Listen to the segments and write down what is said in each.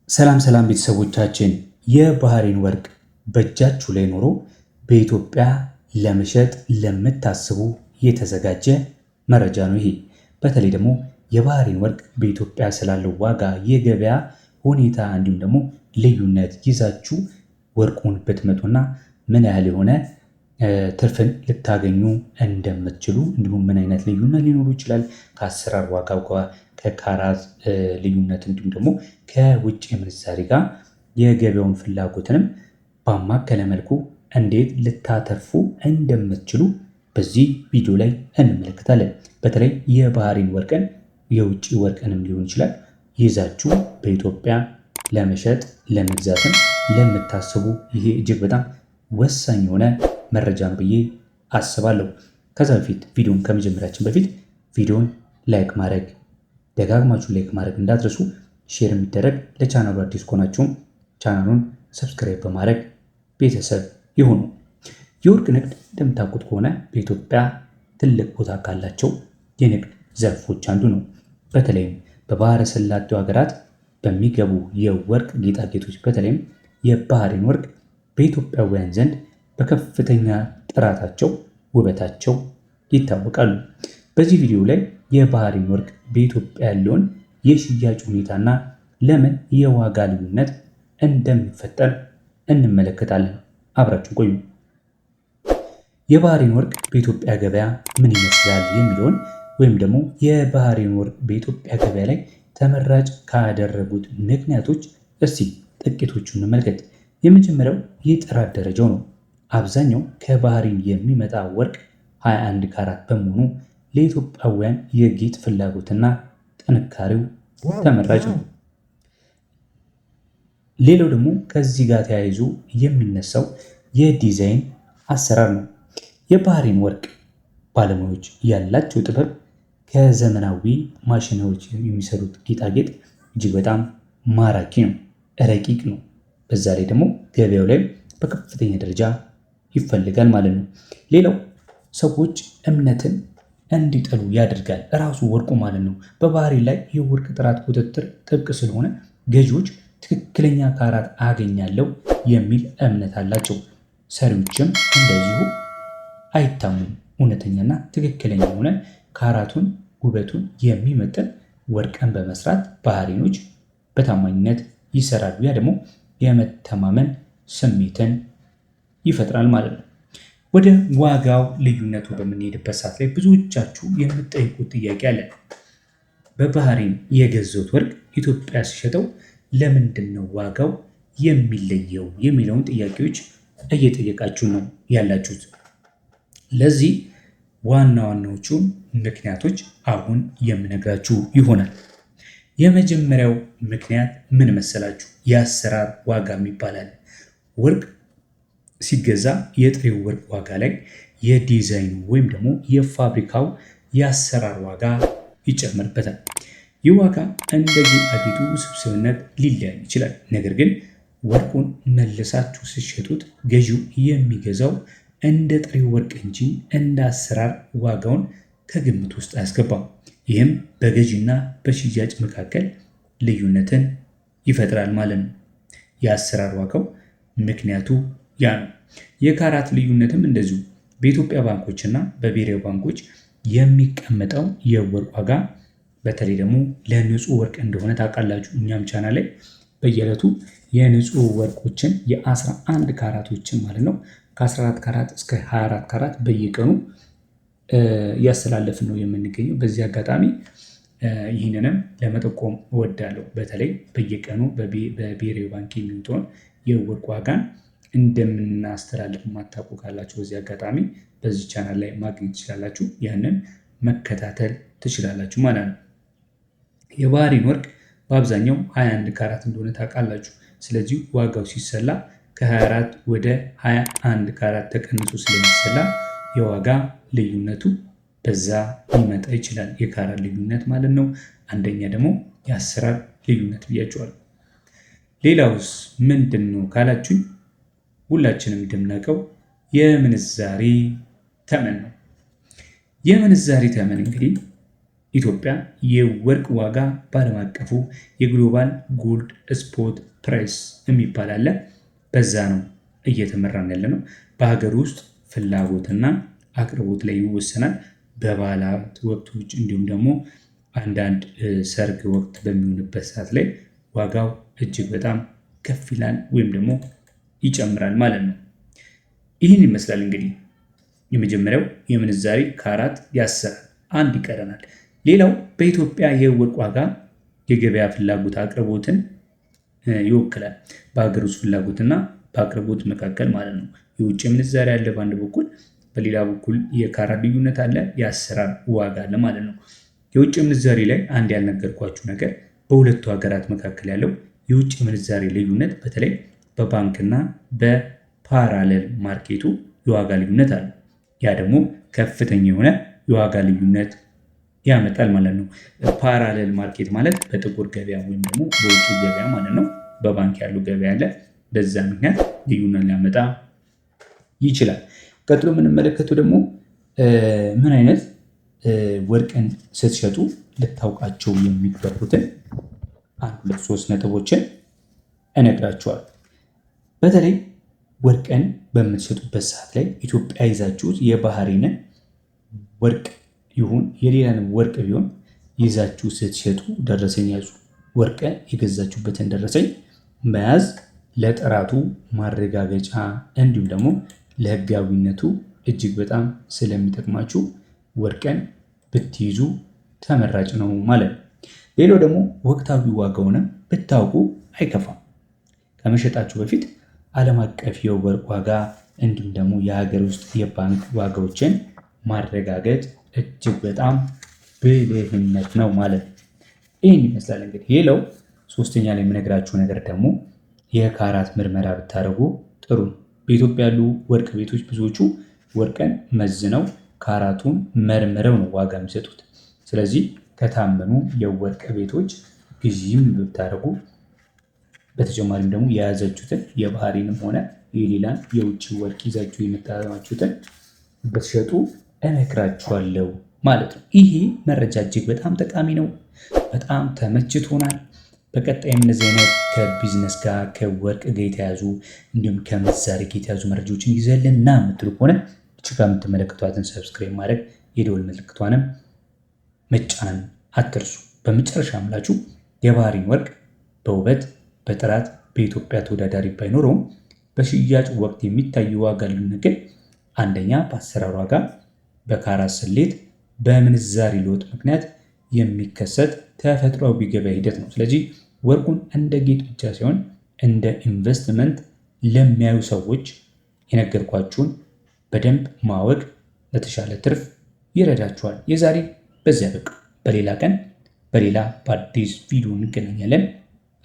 ሰላም ሰላም ቤተሰቦቻችን፣ የባህሬን ወርቅ በእጃችሁ ላይ ኖሮ በኢትዮጵያ ለመሸጥ ለምታስቡ የተዘጋጀ መረጃ ነው ይሄ። በተለይ ደግሞ የባህሬን ወርቅ በኢትዮጵያ ስላለው ዋጋ፣ የገበያ ሁኔታ እንዲሁም ደግሞ ልዩነት ይዛችሁ ወርቁን ብትመጡና ምን ያህል የሆነ ትርፍን ልታገኙ እንደምትችሉ እንዲሁም ምን አይነት ልዩነት ሊኖሩ ይችላል ከአሰራር ዋጋው ጋር ከካራት ልዩነት እንዲሁም ደግሞ ከውጭ ምንዛሪ ጋር የገበያውን ፍላጎትንም ባማከለ መልኩ እንዴት ልታተርፉ እንደምትችሉ በዚህ ቪዲዮ ላይ እንመለከታለን። በተለይ የባህሬን ወርቅን የውጭ ወርቅንም ሊሆን ይችላል ይዛችሁ በኢትዮጵያ ለመሸጥ ለመግዛትም ለምታስቡ ይሄ እጅግ በጣም ወሳኝ የሆነ መረጃ ነው ብዬ አስባለሁ። ከዛ በፊት ቪዲዮን ከመጀመራችን በፊት ቪዲዮን ላይክ ማድረግ ደጋግማችሁ ላይክ ማድረግ እንዳትረሱ፣ ሼር የሚደረግ ለቻናሉ አዲስ ከሆናችሁም ቻናሉን ሰብስክራይብ በማድረግ ቤተሰብ ይሁኑ። የወርቅ ንግድ እንደምታውቁት ከሆነ በኢትዮጵያ ትልቅ ቦታ ካላቸው የንግድ ዘርፎች አንዱ ነው። በተለይም በባህረ ሰላጤው ሀገራት በሚገቡ የወርቅ ጌጣጌጦች በተለይም የባህሬን ወርቅ በኢትዮጵያውያን ዘንድ በከፍተኛ ጥራታቸው፣ ውበታቸው ይታወቃሉ። በዚህ ቪዲዮ ላይ የባህሬን ወርቅ በኢትዮጵያ ያለውን የሽያጭ ሁኔታና ለምን የዋጋ ልዩነት እንደሚፈጠር እንመለከታለን። አብራችሁ ቆዩ። የባህሬን ወርቅ በኢትዮጵያ ገበያ ምን ይመስላል የሚለውን ወይም ደግሞ የባህሬን ወርቅ በኢትዮጵያ ገበያ ላይ ተመራጭ ካደረጉት ምክንያቶች እስቲ ጥቂቶቹን እንመልከት። የመጀመሪያው የጥራት ደረጃው ነው። አብዛኛው ከባህሬን የሚመጣ ወርቅ 21 ካራት በመሆኑ ለኢትዮጵያውያን የጌጥ ፍላጎትና ጥንካሬው ተመራጭ ነው። ሌላው ደግሞ ከዚህ ጋር ተያይዞ የሚነሳው የዲዛይን አሰራር ነው። የባህሬን ወርቅ ባለሙያዎች ያላቸው ጥበብ ከዘመናዊ ማሽኖች የሚሰሩት ጌጣጌጥ እጅግ በጣም ማራኪ ነው፣ ረቂቅ ነው። በዛ ላይ ደግሞ ገበያው ላይ በከፍተኛ ደረጃ ይፈልጋል ማለት ነው። ሌላው ሰዎች እምነትን እንዲጠሉ ያደርጋል እራሱ ወርቁ ማለት ነው። በባህሬን ላይ የወርቅ ጥራት ቁጥጥር ጥብቅ ስለሆነ ገዢዎች ትክክለኛ ካራት አገኛለሁ የሚል እምነት አላቸው። ሰሪዎችም እንደዚሁ አይታሙም። እውነተኛና ትክክለኛ የሆነ ካራቱን ውበቱን የሚመጥን ወርቅን በመስራት ባህሬኖች በታማኝነት ይሰራሉ። ያ ደግሞ የመተማመን ስሜትን ይፈጥራል ማለት ነው። ወደ ዋጋው ልዩነቱ በምንሄድበት ሰዓት ላይ ብዙዎቻችሁ የምትጠይቁት ጥያቄ አለ። በባህሬን የገዛሁት ወርቅ ኢትዮጵያ ሲሸጠው ለምንድን ነው ዋጋው የሚለየው የሚለውን ጥያቄዎች እየጠየቃችሁ ነው ያላችሁት። ለዚህ ዋና ዋናዎቹ ምክንያቶች አሁን የምነግራችሁ ይሆናል። የመጀመሪያው ምክንያት ምን መሰላችሁ? የአሰራር ዋጋ ይባላል። ወርቅ ሲገዛ የጥሬው ወርቅ ዋጋ ላይ የዲዛይኑ ወይም ደግሞ የፋብሪካው የአሰራር ዋጋ ይጨመርበታል። ይህ ዋጋ እንደ ጌጣጌጡ ውስብስብነት ሊለያይ ይችላል። ነገር ግን ወርቁን መልሳችሁ ሲሸጡት ገዢው የሚገዛው እንደ ጥሬው ወርቅ እንጂ እንደ አሰራር ዋጋውን ከግምት ውስጥ አያስገባም። ይህም በገዢና በሽያጭ መካከል ልዩነትን ይፈጥራል ማለት ነው። የአሰራር ዋጋው ምክንያቱ ያ ነው። የካራት ልዩነትም እንደዚሁ በኢትዮጵያ ባንኮች እና በብሔራዊ ባንኮች የሚቀመጠው የወርቅ ዋጋ በተለይ ደግሞ ለንጹህ ወርቅ እንደሆነ ታውቃላችሁ። እኛም ቻናል ላይ በየዕለቱ የንጹህ ወርቆችን የ11 ካራቶችን ማለት ነው ከ14 ካራት እስከ 24 ካራት በየቀኑ እያስተላለፍን ነው የምንገኘው። በዚህ አጋጣሚ ይህንንም ለመጠቆም እወዳለሁ። በተለይ በየቀኑ በብሔራዊ ባንክ የሚወጣውን የወርቅ ዋጋን እንደምናስተላልፍ የማታውቁ ካላችሁ በዚህ አጋጣሚ በዚህ ቻናል ላይ ማግኘት ትችላላችሁ። ያንን መከታተል ትችላላችሁ ማለት ነው። የባህሬን ወርቅ በአብዛኛው 21 ካራት እንደሆነ ታውቃላችሁ። ስለዚህ ዋጋው ሲሰላ ከ24 ወደ 21 ካራት ተቀንሶ ስለሚሰላ የዋጋ ልዩነቱ በዛ ሊመጣ ይችላል። የካራት ልዩነት ማለት ነው። አንደኛ ደግሞ የአሰራር ልዩነት ብያቸዋለሁ። ሌላውስ ምንድን ነው ካላችሁኝ ሁላችንም እንደምናውቀው የምንዛሬ ተመን ነው። የምንዛሬ ተመን እንግዲህ ኢትዮጵያ የወርቅ ዋጋ በዓለም አቀፉ የግሎባል ጎልድ ስፖት ፕራይስ የሚባል አለ። በዛ ነው እየተመራን ያለ ነው። በሀገር ውስጥ ፍላጎትና አቅርቦት ላይ ይወሰናል። በበዓላት ወቅቶች እንዲሁም ደግሞ አንዳንድ ሰርግ ወቅት በሚሆንበት ሰዓት ላይ ዋጋው እጅግ በጣም ከፍ ይላል ወይም ደግሞ ይጨምራል ማለት ነው። ይህን ይመስላል እንግዲህ የመጀመሪያው የምንዛሬ ካራት ያሰራል። አንድ ይቀረናል። ሌላው በኢትዮጵያ የወርቅ ዋጋ የገበያ ፍላጎት አቅርቦትን ይወክላል። በሀገር ውስጥ ፍላጎትና በአቅርቦት መካከል ማለት ነው። የውጭ ምንዛሬ አለ በአንድ በኩል፣ በሌላ በኩል የካራት ልዩነት አለ፣ የአሰራር ዋጋ አለ ማለት ነው። የውጭ ምንዛሬ ላይ አንድ ያልነገርኳችሁ ነገር በሁለቱ ሀገራት መካከል ያለው የውጭ ምንዛሬ ልዩነት በተለይ በባንክና በፓራሌል ማርኬቱ የዋጋ ልዩነት አለ። ያ ደግሞ ከፍተኛ የሆነ የዋጋ ልዩነት ያመጣል ማለት ነው። ፓራሌል ማርኬት ማለት በጥቁር ገበያ ወይም ደግሞ በውጭ ገበያ ማለት ነው። በባንክ ያለው ገበያ አለ። በዛ ምክንያት ልዩነት ሊያመጣ ይችላል። ቀጥሎ የምንመለከተው ደግሞ ምን አይነት ወርቅን ስትሸጡ ልታውቃቸው የሚገቡትን 1-2-3 ነጥቦችን እነግራችኋል። በተለይ ወርቅን በምትሸጡበት ሰዓት ላይ ኢትዮጵያ ይዛችሁት የባህሬንን ወርቅ ይሁን የሌላን ወርቅ ቢሆን ይዛችሁ ስትሸጡ ደረሰኝ ያዙ። ወርቅ የገዛችሁበትን ደረሰኝ መያዝ ለጥራቱ ማረጋገጫ እንዲሁም ደግሞ ለሕጋዊነቱ እጅግ በጣም ስለሚጠቅማችሁ ወርቅን ብትይዙ ተመራጭ ነው ማለት ነው። ሌላው ደግሞ ወቅታዊ ዋጋውንም ብታውቁ አይከፋም። ከመሸጣችሁ በፊት ዓለም አቀፍ የወርቅ ዋጋ እንዲሁም ደግሞ የሀገር ውስጥ የባንክ ዋጋዎችን ማረጋገጥ እጅግ በጣም ብልህነት ነው ማለት ነው። ይህን ይመስላል እንግዲህ። ሌላው ሶስተኛ ላይ የምነግራችሁ ነገር ደግሞ የካራት ምርመራ ብታደርጉ ጥሩ ነው። በኢትዮጵያ ያሉ ወርቅ ቤቶች ብዙዎቹ ወርቅን መዝነው ካራቱን መርምረው ነው ዋጋ የሚሰጡት። ስለዚህ ከታመኑ የወርቅ ቤቶች ግዢም ብታደርጉ፣ በተጨማሪም ደግሞ የያዛችሁትን የባህሬንም ሆነ የሌላን የውጭ ወርቅ ይዛችሁ የምታማችሁትን ብትሸጡ እመክራችኋለሁ ማለት ነው። ይሄ መረጃ እጅግ በጣም ጠቃሚ ነው። በጣም ተመችቶናል። በቀጣይም እነዚህ አይነት ከቢዝነስ ጋር ከወርቅ ጋር የተያዙ እንዲሁም ከምንዛሬ ጋር የተያዙ መረጃዎችን ይዘልና የምትሉ ከሆነ እችጋ የምትመለከቷትን ሰብስክራይብ ማድረግ የደወል ምልክቷንም መጫን አትርሱ። በመጨረሻ ምላችሁ የባህሬን ወርቅ በውበት በጥራት በኢትዮጵያ ተወዳዳሪ ባይኖረውም በሽያጭ ወቅት የሚታየው ዋጋ ልዩነት ግን አንደኛ በአሰራር ዋጋ፣ በካራት ስሌት፣ በምንዛሬ ለውጥ ምክንያት የሚከሰት ተፈጥሯዊ ገበያ ሂደት ነው። ስለዚህ ወርቁን እንደ ጌጥ ብቻ ሳይሆን እንደ ኢንቨስትመንት ለሚያዩ ሰዎች የነገርኳችሁን በደንብ ማወቅ ለተሻለ ትርፍ ይረዳችኋል። የዛሬ በዚያ በቃ። በሌላ ቀን በሌላ በአዲስ ቪዲዮ እንገናኛለን።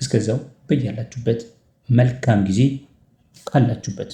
እስከዛው በያላችሁበት መልካም ጊዜ ካላችሁበት